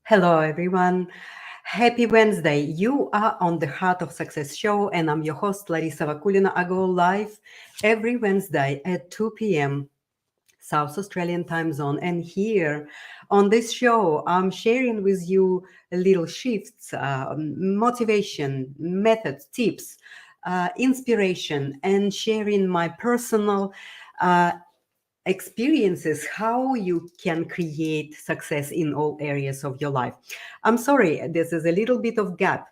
Hello, everyone. Happy Wednesday. You are on the Heart of Success show, and I'm your host, Larissa Vakulina. I go live every Wednesday at 2 p.m. South Australian time zone. And here on this show, I'm sharing with you little shifts, motivation, methods, tips, inspiration, and sharing my personal uh, experiences how you can create success in all areas of your life. I'm sorry, this is a little bit of gap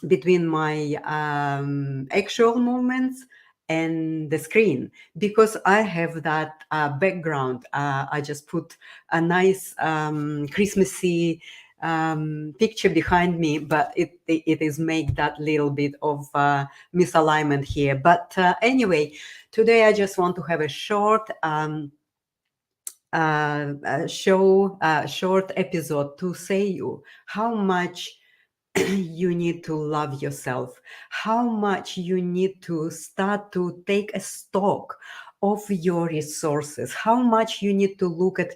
between my actual movements and the screen because I have that background. I just put a nice Christmassy picture behind me, but it is make that little bit of misalignment here. But anyway, today I just want to have a short short episode to say you how much you need to love yourself, how much you need to start to take a stock of your resources, how much you need to look at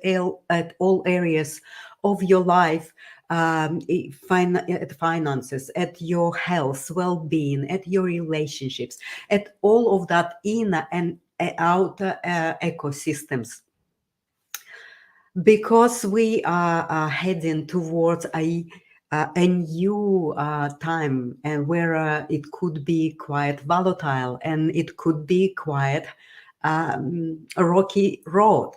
all areas of your life, at finances, at your health, well-being, at your relationships, at all of that inner and outer ecosystems, because we are heading towards a new time, and where it could be quite volatile and it could be quite a rocky road.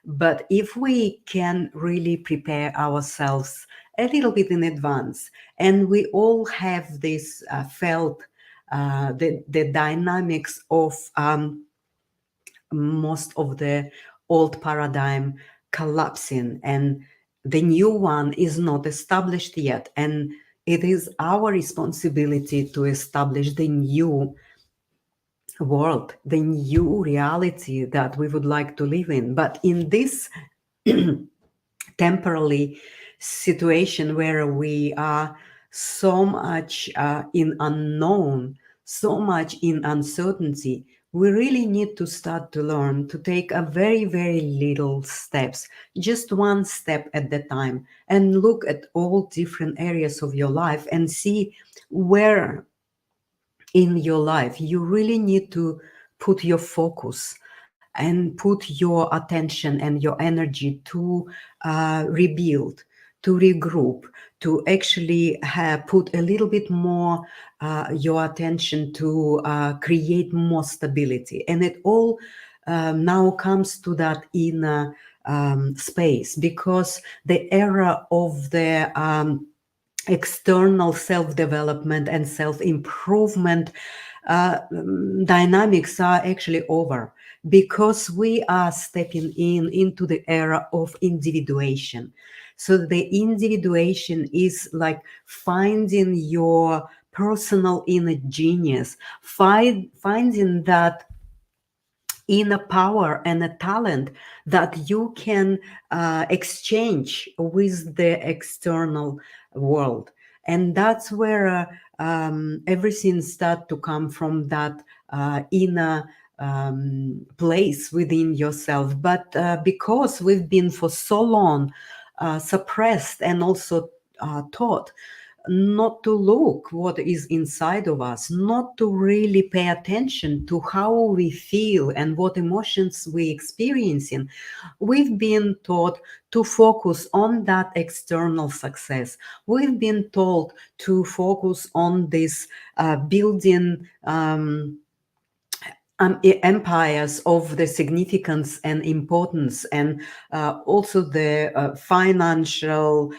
But if we can really prepare ourselves a little bit in advance, and we all have this felt the dynamics of most of the old paradigm collapsing, and the new one is not established yet, and it is our responsibility to establish the new world, the new reality that we would like to live in. But in this temporary situation where we are so much in unknown, so much in uncertainty, we really need to start to learn to take a very, very little steps, just one step at the time, and look at all different areas of your life and see where in your life you really need to put your focus and put your attention and your energy to rebuild, to regroup, to actually put a little bit more your attention to create more stability. And it all now comes to that inner space, because the era of the external self-development and self-improvement dynamics are actually over, because we are stepping into the era of individuation. So the individuation is like finding your personal inner genius, finding that inner power and a talent that you can exchange with the external world. And that's where everything starts to come from that inner place within yourself. But because we've been for so long suppressed and also taught not to look what is inside of us, not to really pay attention to how we feel and what emotions we experiencing. We've been taught to focus on that external success. We've been told to focus on this building empires of the significance and importance, and also the financial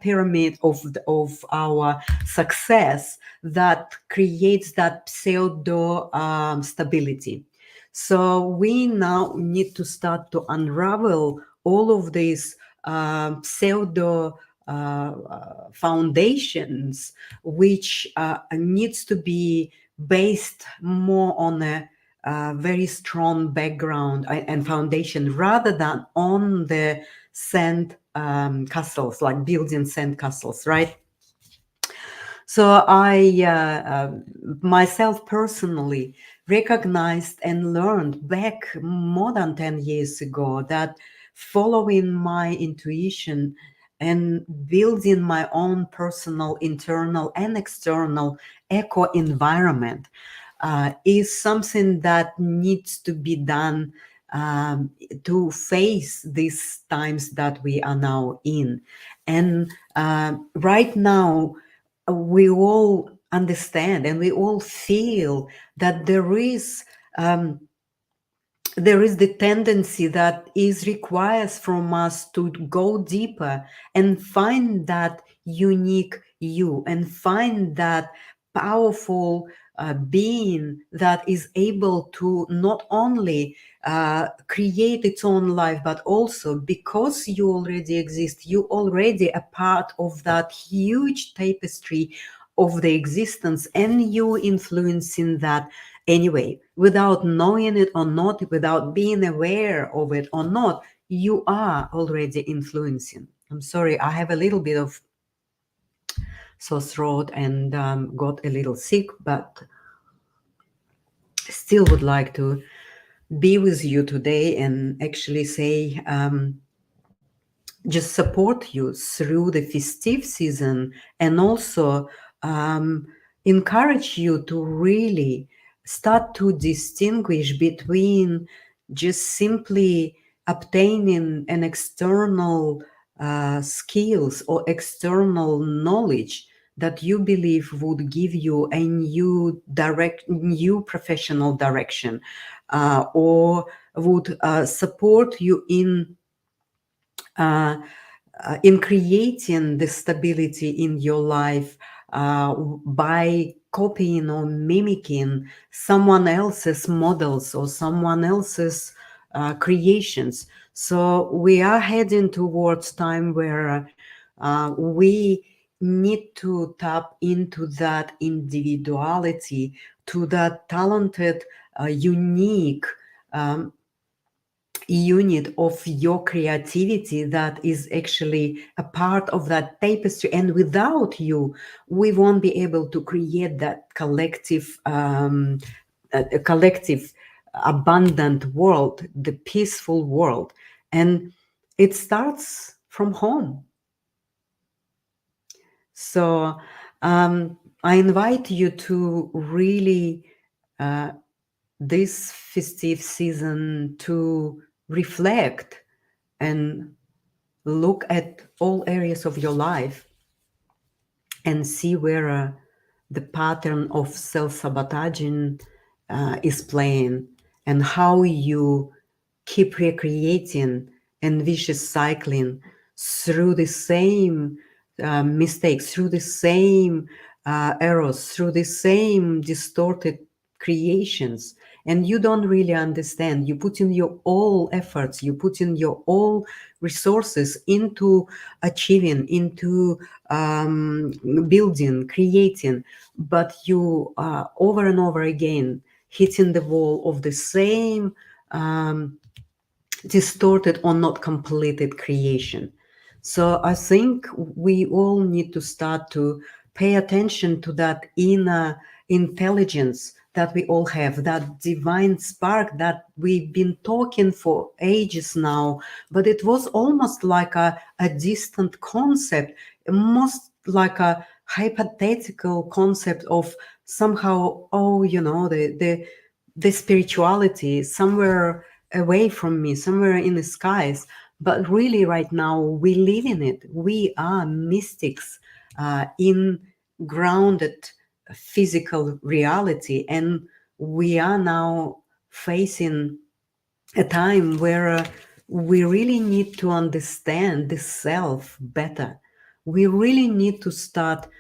pyramid of our success that creates that pseudo stability. So we now need to start to unravel all of these pseudo foundations, which needs to be based more on a very strong background and foundation, rather than on the sand castles, like building sand castles, right? So I myself personally recognized and learned back more than 10 years ago that following my intuition and building my own personal, internal, and external eco environment is something that needs to be done um, to face these times that we are now in. And right now, we all understand and we all feel that um, there is the tendency that is requires from us to go deeper and find that unique you and find that powerful being that is able to not only create its own life, but also because you already exist, you already a part of that huge tapestry of the existence, and you influencing that anyway, without knowing it or not, without being aware of it or not, you are already influencing. I'm sorry, I have a little bit of sore throat and got a little sick, but still would like to be with you today and actually say, just support you through the festive season, and also um, encourage you to really start to distinguish between just simply obtaining an external skills or external knowledge that you believe would give you a new professional direction, or would support you uh, in creating the stability in your life by copying or mimicking someone else's models or someone else's creations. So we are heading towards time where we need to tap into that individuality, to that talented, unique unit of your creativity that is actually a part of that tapestry, and without you we won't be able to create that collective a collective abundant world, the peaceful world. And it starts from home. So I invite you to really this festive season to reflect and look at all areas of your life and see where the pattern of self-sabotaging is playing, and how you keep recreating and vicious cycling through the same mistakes, through the same errors, through the same distorted creations. And you don't really understand. You put in your all efforts, you put in your all resources into achieving, into building, creating, but you over and over again hitting the wall of the same distorted or not completed creation. So I think we all need to start to pay attention to that inner intelligence that we all have, that divine spark that we've been talking for ages now, but it was almost like a distant concept, almost like a hypothetical concept of somehow, oh, the spirituality somewhere away from me, somewhere in the skies. But really, right now, we live in it. We are mystics in grounded physical reality. And we are now facing a time where we really need to understand the self better. We really need to stop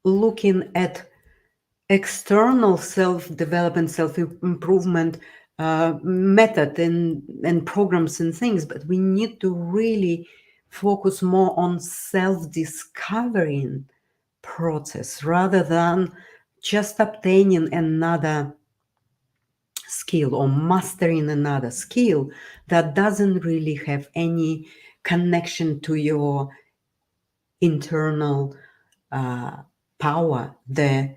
looking at external self-development, self-improvement method and programs and things, but we need to really focus more on self-discovering process rather than just obtaining another skill or mastering another skill that doesn't really have any connection to your internal power, the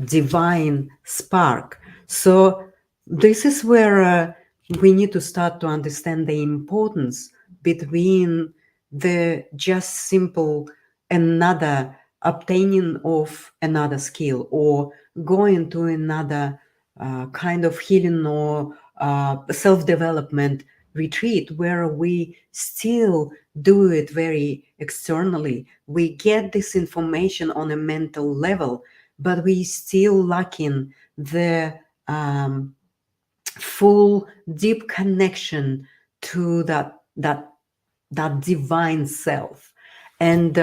divine spark. So this is where we need to start to understand the importance between the just simple another obtaining of another skill or going to another kind of healing or self-development retreat where we still do it very externally. We get this information on a mental level, but we still lacking the full deep connection to that divine self. And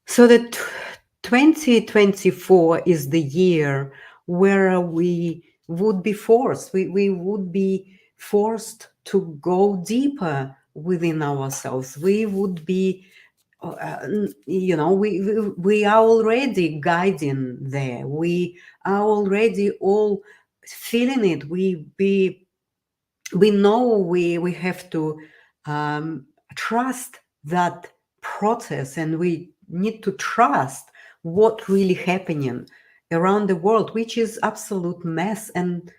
so that 2024 is the year where we would be forced to go deeper within ourselves. We would be, we are already guiding there. We are already all feeling it. We know we have to trust that process, and we need to trust what really happening around the world, which is absolute mess and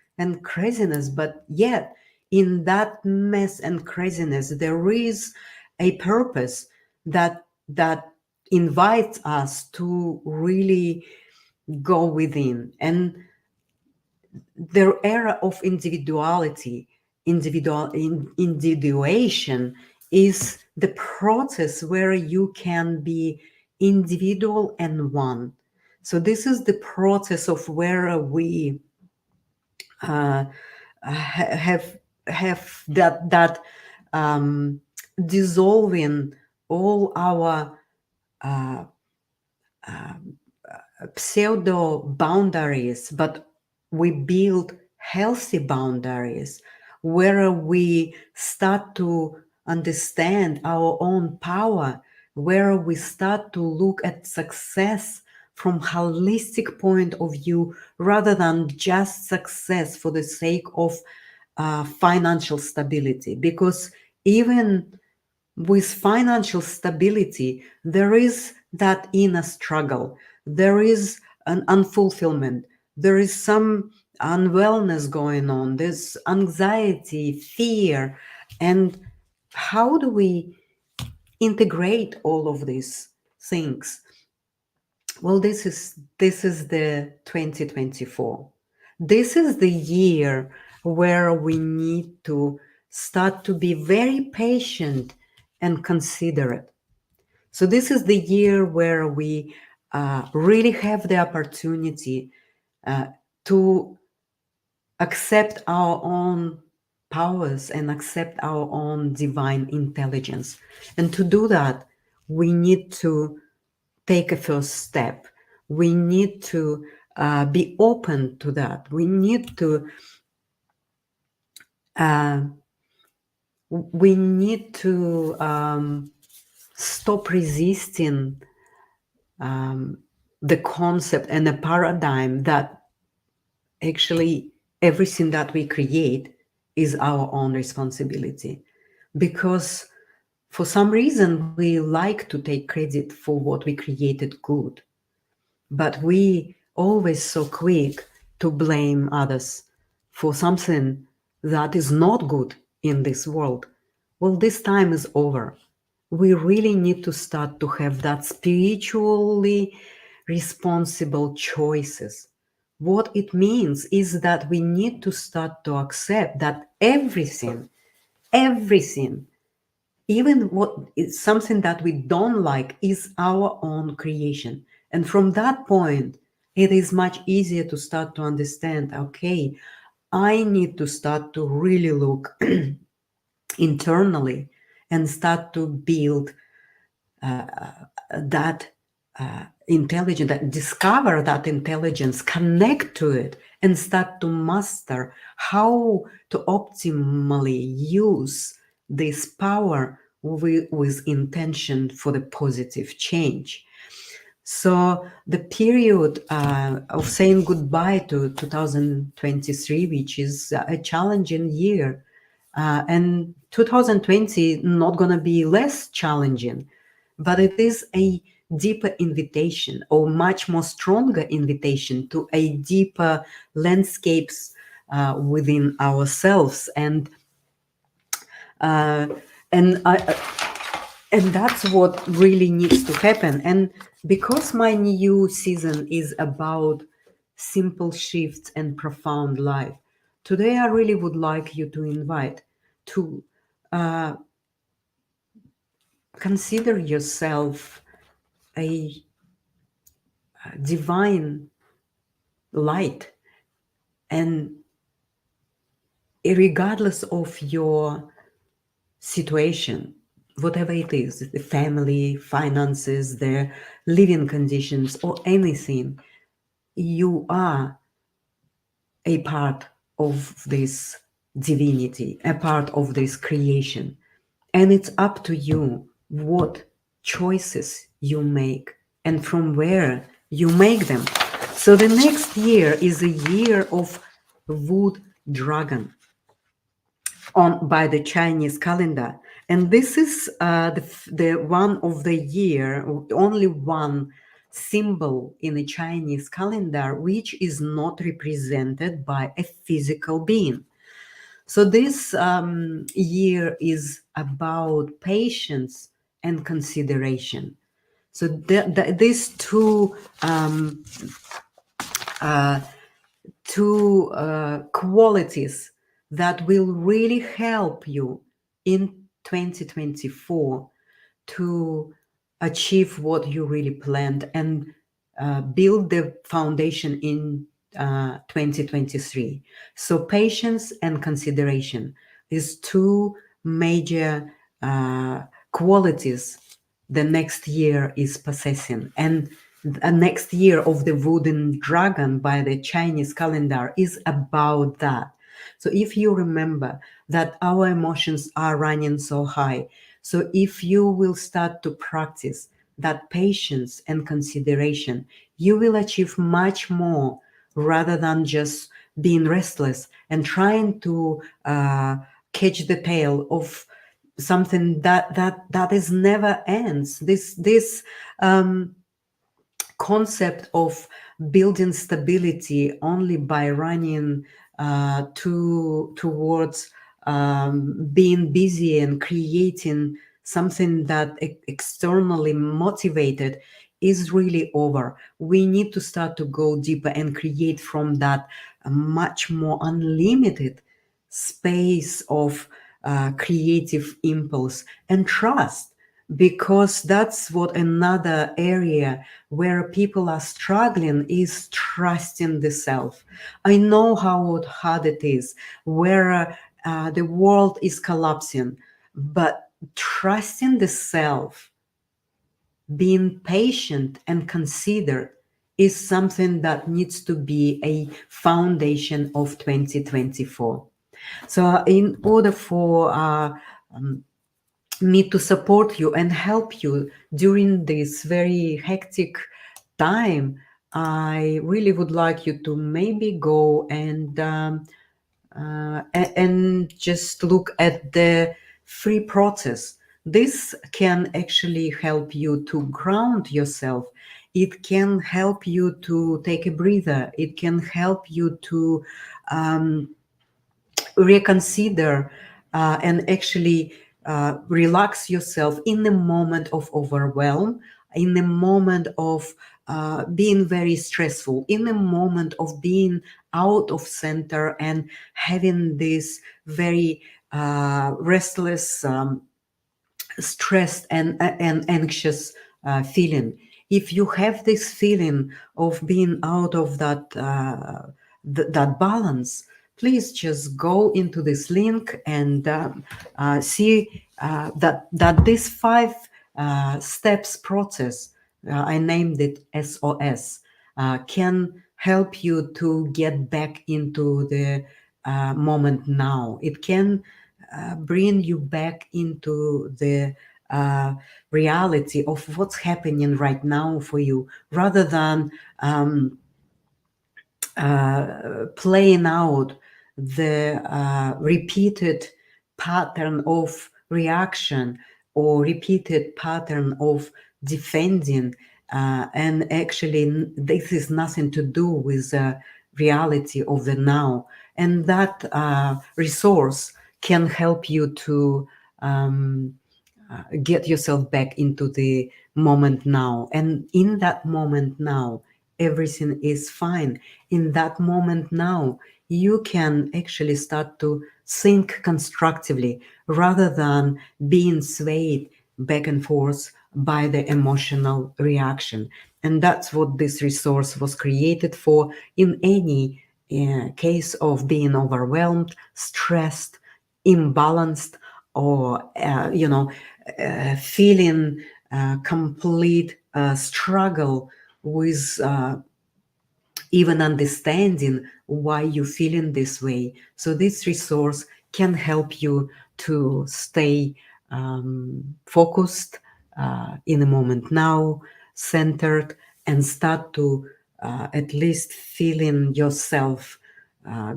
craziness. But yet in that mess and craziness there is a purpose that invites us to really go within. And the era of individuation is the process where you can be individual and one. So this is the process of where we have that dissolving all our pseudo boundaries, but we build healthy boundaries where we start to understand our own power, where we start to look at success from holistic point of view rather than just success for the sake of financial stability. Because even with financial stability, there is that inner struggle. There is an unfulfillment. There is some unwellness going on. There's anxiety, fear. And how do we integrate all of these things? Well, this is the 2024. This is the year where we need to start to be very patient and considerate. So this is the year where we really have the opportunity to accept our own powers and accept our own divine intelligence. And to do that, we need to take a first step. We need to be open to that. We need to stop resisting the concept and the paradigm that actually everything that we create is our own responsibility. Because for some reason we like to take credit for what we created good, but we always so quick to blame others for something that is not good in this world. Well, this time is over. We really need to start to have that spiritually responsible choices. What it means is that we need to start to accept that everything, even what is something that we don't like, is our own creation. And from that point, it is much easier to start to understand, okay, I need to start to really look internally and start to build that intelligence, that discover that intelligence, connect to it, and start to master how to optimally use this power with intention for the positive change. So the period of saying goodbye to 2023, which is a challenging year, and 2020 not going to be less challenging, but it is a deeper invitation, or much more stronger invitation to a deeper landscapes within ourselves. And and and that's what really needs to happen. And because my new season is about simple shifts and profound life, today I really would like you to invite to uh, consider yourself a divine light, and regardless of your situation, whatever it is, the family, finances, their living conditions, or anything, you are a part of this divinity, a part of this creation. And it's up to you what choices you make and from where you make them. So the next year is a year of wood dragon on by the Chinese calendar, and this is the one of the year, only one symbol in the Chinese calendar which is not represented by a physical being. So this year is about patience and consideration. So these uh, two qualities that will really help you in 2024 to achieve what you really planned and build the foundation in 2023. So patience and consideration is two major uh, qualities the next year is possessing. And the next year of the wooden dragon by the Chinese calendar is about that. So if you remember that our emotions are running so high, so if you will start to practice that patience and consideration, you will achieve much more rather than just being restless and trying to catch the tail of something that is never ends. This um, concept of building stability only by running towards being busy and creating something that externally motivated is really over. We need to start to go deeper and create from that a much more unlimited space of creative impulse and trust, because that's what another area where people are struggling is trusting the self. I know how hard it is, where the world is collapsing, but trusting the self, being patient and considered, is something that needs to be a foundation of 2024. So in order for me to support you and help you during this very hectic time, I really would like you to maybe go and just look at the free process. This can actually help you to ground yourself. It can help you to take a breather. It can help you to reconsider and actually relax yourself in the moment of overwhelm, in the moment of being very stressful, in the moment of being out of center and having this very restless, stressed and anxious feeling. If you have this feeling of being out of that balance, please just go into this link and see that this five steps process, I named it SOS, can help you to get back into the moment now. It can bring you back into the uh, reality of what's happening right now for you, rather than playing out the repeated pattern of reaction or repeated pattern of defending. And actually, this is nothing to do with the reality of the now. And that resource can help you to get yourself back into the moment now. And in that moment now, everything is fine. In that moment now, you can actually start to think constructively rather than being swayed back and forth by the emotional reaction. And that's what this resource was created for in any case of being overwhelmed, stressed, imbalanced, or feeling complete struggle with even understanding why you're feeling this way. So this resource can help you to stay focused in the moment now, centered, and start to at least feeling yourself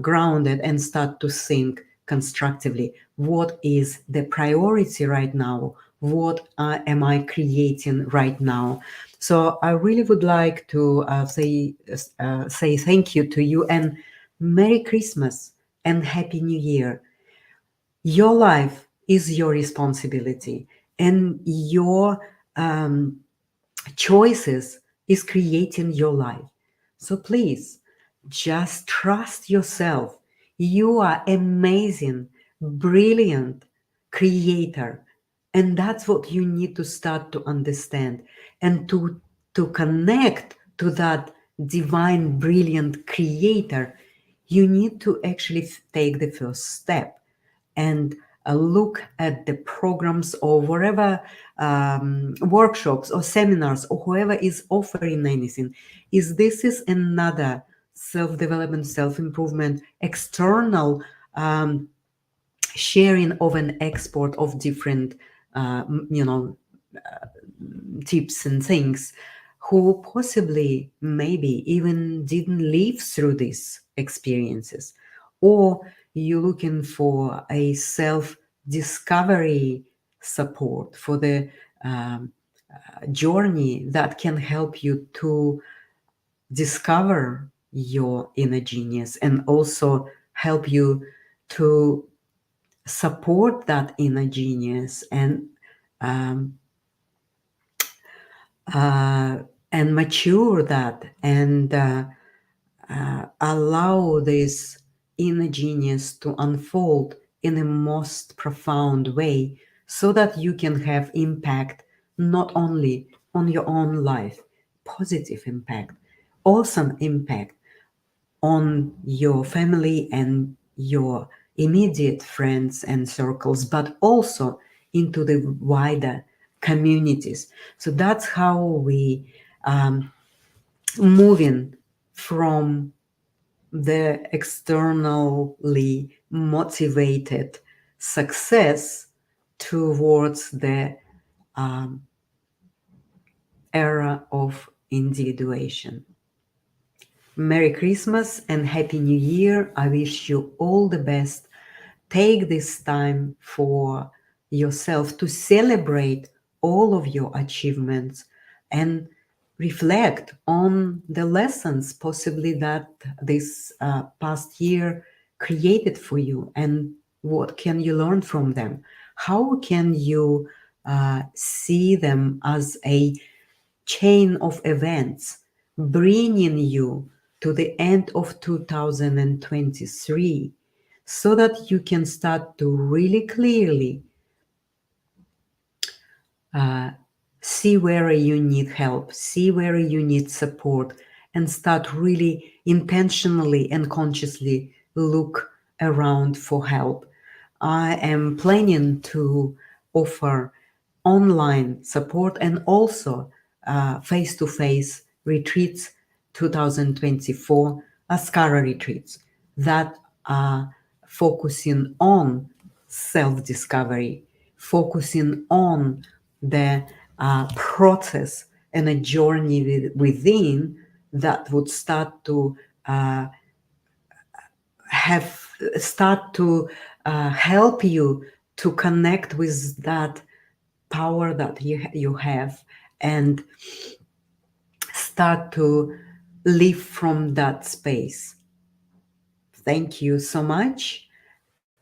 grounded and start to think constructively. What is the priority right now? What am I creating right now? So I really would like to say thank you to you and Merry Christmas and Happy New Year. Your life is your responsibility, and your choices is creating your life. So please just trust yourself. You are amazing, brilliant creator. And that's what you need to start to understand and to connect to that divine, brilliant creator. You need to actually take the first step and look at the programs or whatever workshops or seminars or whoever is offering anything. Is this is another self-development, self-improvement, external sharing of an export of different uh, you know tips and things, who possibly maybe even didn't live through these experiences, or you're looking for a self discovery support for the journey that can help you to discover your inner genius and also help you to support that inner genius um, uh, and mature that and allow this inner genius to unfold in a most profound way so that you can have impact not only on your own life, positive impact, awesome impact on your family and your immediate friends and circles, but also into the wider communities. So that's how we moving from the externally motivated success towards the um, era of individuation. Merry Christmas and Happy New Year. I wish you all the best. Take this time for yourself to celebrate all of your achievements and reflect on the lessons possibly that this past year created for you, and what can you learn from them. How can you see them as a chain of events bringing you to the end of 2023, so that you can start to really clearly uh, see where you need help, see where you need support, and start really intentionally and consciously look around for help. I am planning to offer online support and also face to face retreats 2024, Askara retreats that are focusing on self discovery, focusing on the process and a journey within that would start to uh, have start to help you to connect with that power that you have and start to live from that space. Thank you so much.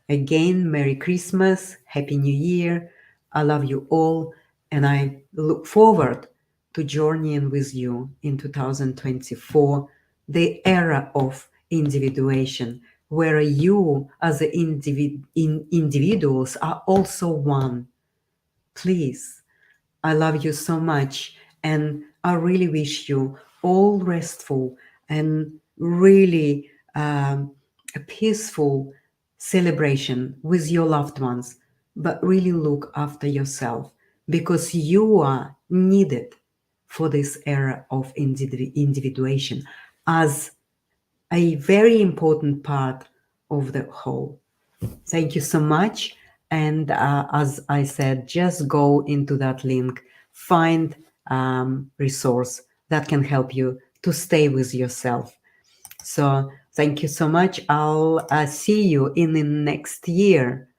Again, Merry Christmas, Happy New Year. I love you all, and I look forward to journeying with you in 2024, the era of individuation, where you as individuals are also one. Please, I love you so much, and I really wish you all restful and really a peaceful celebration with your loved ones. But really look after yourself, because you are needed for this era of individuation as a very important part of the whole. Thank you so much. And as I said, just go into that link, find resource that can help you to stay with yourself. So thank you so much. I'll see you in the next year.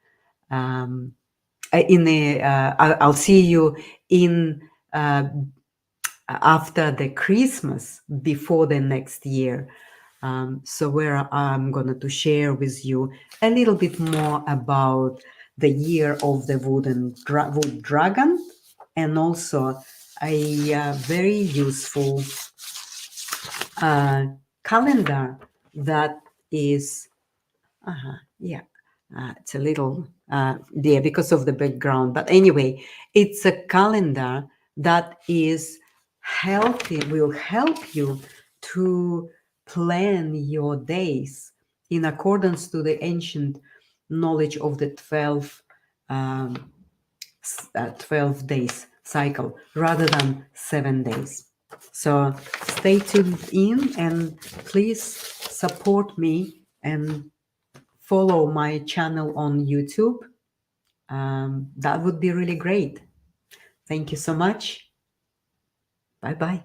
Um, I'll see you in after the Christmas, before the next year. So where I'm going to share with you a little bit more about the year of the wood dragon, and also a very useful uh, calendar that is, yeah, it's a little there because of the background. But anyway, it's a calendar that is healthy, will help you to plan your days in accordance to the ancient knowledge of the 12 days cycle rather than 7 days. So stay tuned in, and please support me and follow my channel on YouTube. That would be really great. Thank you so much. Bye bye.